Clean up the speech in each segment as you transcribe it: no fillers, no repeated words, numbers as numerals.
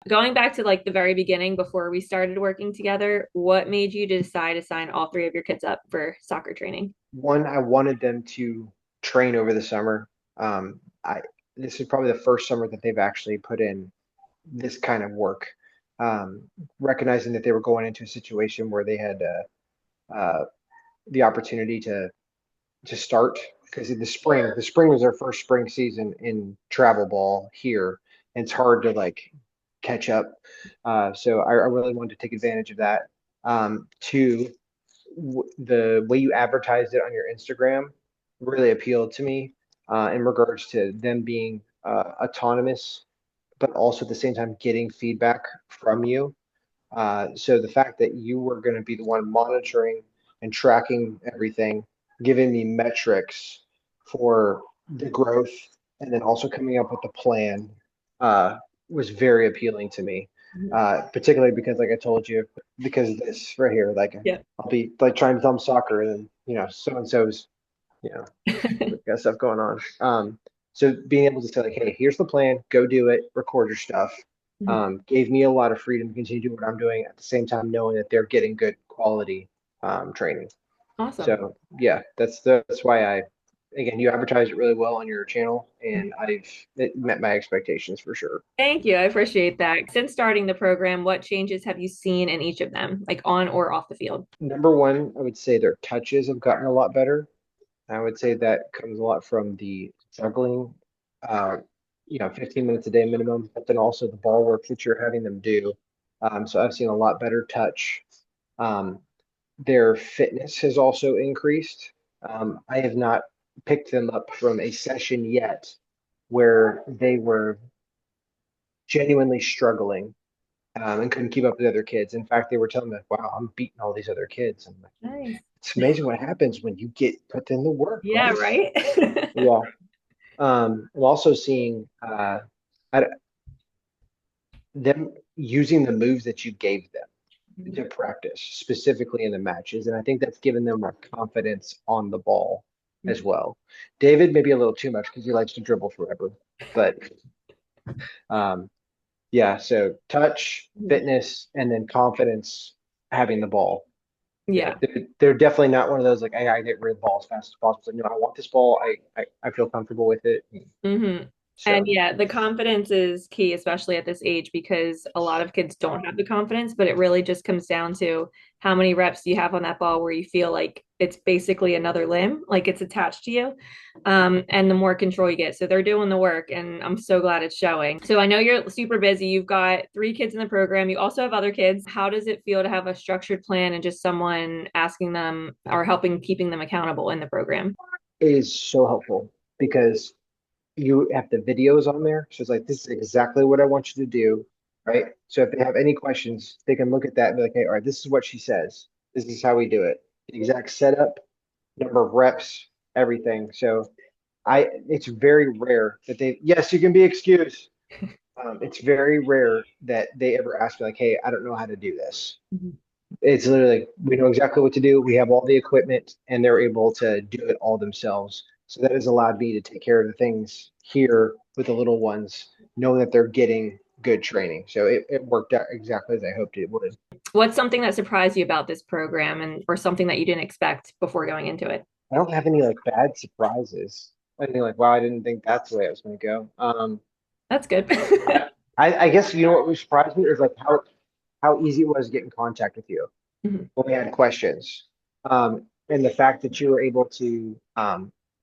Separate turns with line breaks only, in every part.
Going back to like the very beginning before we started working together, what made you decide to sign all three of your kids up for soccer training?
One, I wanted them to train over the summer. I This is probably the first summer that they've actually put in this kind of work, um, recognizing that they were going into a situation where they had uh, the opportunity to start because in the spring was their first spring season in travel ball here, and it's hard to like catch up. So I really wanted to take advantage of that. Two, the way you advertised it on your Instagram really appealed to me in regards to them being autonomous, but also at the same time getting feedback from you. So the fact that you were going to be the one monitoring and tracking everything, giving me metrics for the growth, and then also coming up with the plan uh, was very appealing to me. Particularly because, like I told you, because of this right here, like
Yeah.
I'll be like trying to thumb soccer, and then so and so's you know got stuff going on. So being able to say like, hey, here's the plan, go do it, record your stuff,
Mhm.
gave me a lot of freedom to continue doing what I'm doing at the same time knowing that they're getting good quality training.
Awesome.
So yeah, that's why again, you advertised it really well on your channel, and it met my expectations for sure.
Thank you. I appreciate that. Since starting the program, what changes have you seen in each of them, like on or off the field?
Number one, I would say their touches have gotten a lot better. I would say that comes a lot from the juggling, uh, 15 minutes a day minimum, but then also the ball work that you're having them do. So I've seen a lot better touch. Um, their fitness has also increased. I have not picked them up from a session yet where they were genuinely struggling and couldn't keep up with other kids. In fact, they were telling me, "Wow, I'm beating all these other kids." I'm like,
Nice.
it's amazing what happens when you get put in the work,
Yeah,
right?
right?
Yeah. I'm also seeing I- them using the moves that you gave them to practice, specifically in the matches, and I think that's given them more confidence on the ball as well. David maybe a little too much because he likes to dribble forever, but um, yeah. So touch, fitness, and then confidence having the ball. Yeah,
Yeah.
they're definitely not one of those like I gotta get rid of the ball as fast as possible. It's like, no, I want this ball. I feel comfortable with it.
hmm And
So
yeah, the confidence is key, especially at this age, because a lot of kids don't have the confidence, but it really just comes down to how many reps you have on that ball where you feel like it's basically another limb, like it's attached to you. And the more control you get. So they're doing the work, and I'm so glad it's showing. So I know you're super busy. You've got three kids in the program. You also have other kids. How does it feel to have a structured plan and just someone asking them or helping keeping them accountable in the program?
it is so helpful because you have the videos on there. So it's like, this is exactly what I want you to do, right? So if they have any questions, they can look at that and be like, hey, all right, this is what she says. This is how we do it. The exact setup, number of reps, everything. So it's very rare that yes, you can be excused. It's very rare that they ever ask me like, hey, I don't know how to do this. It's literally like, we know exactly what to do. We have all the equipment, and they're able to do it all themselves. So that has allowed me to take care of the things here with the little ones, knowing that they're getting good training. So it worked out exactly as I hoped it would.
What's something that surprised you about this program and or something that you didn't expect before going into it?
I don't have any like bad surprises. I think like, wow, I didn't think that's the way it was going to go.
That's good.
I guess what surprised me is like how easy it was to get in contact with you
Mhm.
when we had questions. And the fact that you were able to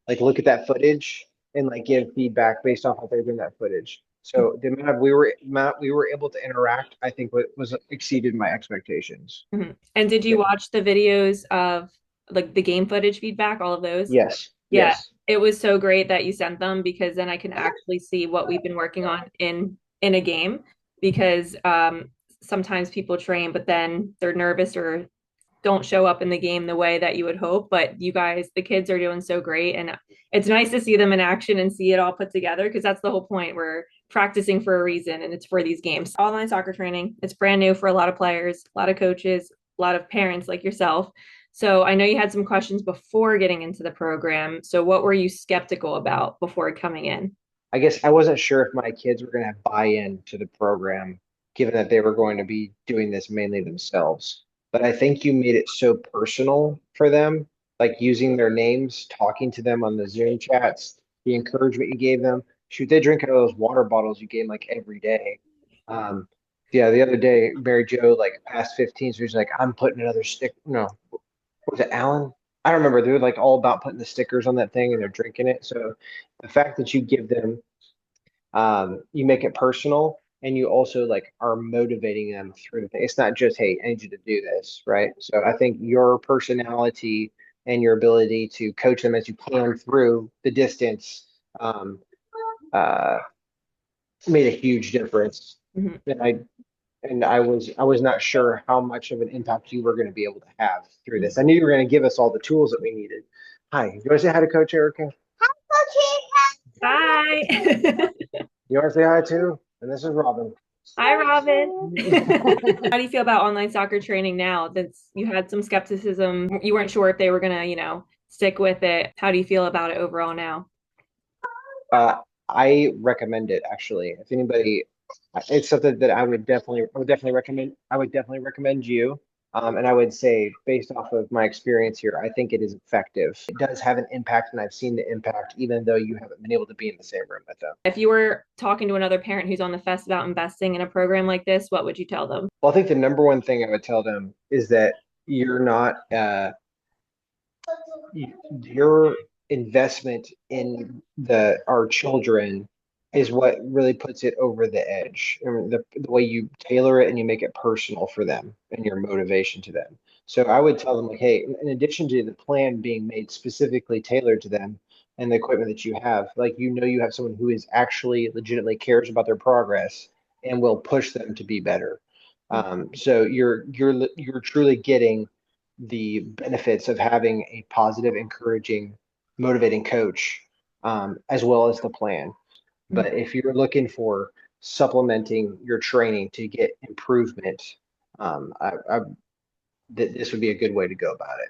like look at that footage and like give feedback based off of they're doing that footage. So the amount we were able to interact, I think was exceeded my expectations.
Mhm. And did you
Yeah.
watch the videos of like the game footage feedback, all of those?
Yes.
Yeah,
Yes.
it was so great that you sent them because then I can actually see what we've been working on in a game because sometimes people train but then they're nervous or don't show up in the game the way that you would hope. But you guys, the kids are doing so great. And it's nice to see them in action and see it all put together because that's the whole point. We're practicing for a reason and it's for these games. Online soccer training, it's brand new for a lot of players, a lot of coaches, a lot of parents like yourself. So I know you had some questions before getting into the program. So what were you skeptical about before coming in?
I guess I wasn't sure if my kids were going to buy in to the program. 'Cause, like, I guess you know what was surprised me is like how easy it was getting contact with you. when we had questions. It was very rare that they ever asked me like, hey, I don't know how to do this. It's exactly what I want you to do. We have all the equipment, and they're able to do it all themselves. So that has allowed me to take care of the things here with the little ones, knowing that they're getting good training. So it worked out exactly as I hoped it would.
Nice.
given that they were going to be doing this mainly themselves. But I think you made it so personal for them, like using their names, talking to them on the Zoom chats, the encouragement you gave them. Shoot, they drink out of those water bottles you gave them like every day. Um, yeah, the other day, Mary Jo, like past 15, so she's like, I'm putting another stick. No, was it Alan? I don't remember. They're like all about putting the stickers on that thing and they're drinking it. So the fact that you give them you make it personal and you also like are motivating them through things. It's not just, hey, I need you to do this, right? So I think your personality and your ability to coach them as you can through the distance um, uh, made a huge difference.
Mhm.
And I was not sure how much of an impact you were going to be able to have through this. I knew you were going to give us all the tools that we needed. Hi, you want to say hi to Coach Erica?
Hi.
You want to say hi too? And this is Robin.
Hi, Robin. How do you feel about online soccer training now that you had some skepticism? You weren't sure if they were gonna, stick with it. How do you feel about it overall now?
Uh, I recommend it actually. If anybody, it's something that I would definitely recommend. I would definitely recommend you. And I would say, based off of my experience here, I think it is effective. It does have an impact, and I've seen the impact, even though you haven't been able to be in the same room with them.
If you were talking to another parent who's on the fence about investing in a program like this, what would you tell them?
Well, I think the number one thing I would tell them is that you're not your investment in the our children is what really puts it over the edge. And the way you tailor it and you make it personal for them and your motivation to them. So I would tell them like, hey, in addition to the plan being made specifically tailored to them and the equipment that you have, like you have someone who is actually legitimately cares about their progress and will push them to be better. So you're truly getting the benefits of having a positive, encouraging, motivating coach, as well as the plan.
Mhm.
But if you're looking for supplementing your training to get improvement, this would be a good way to go about it.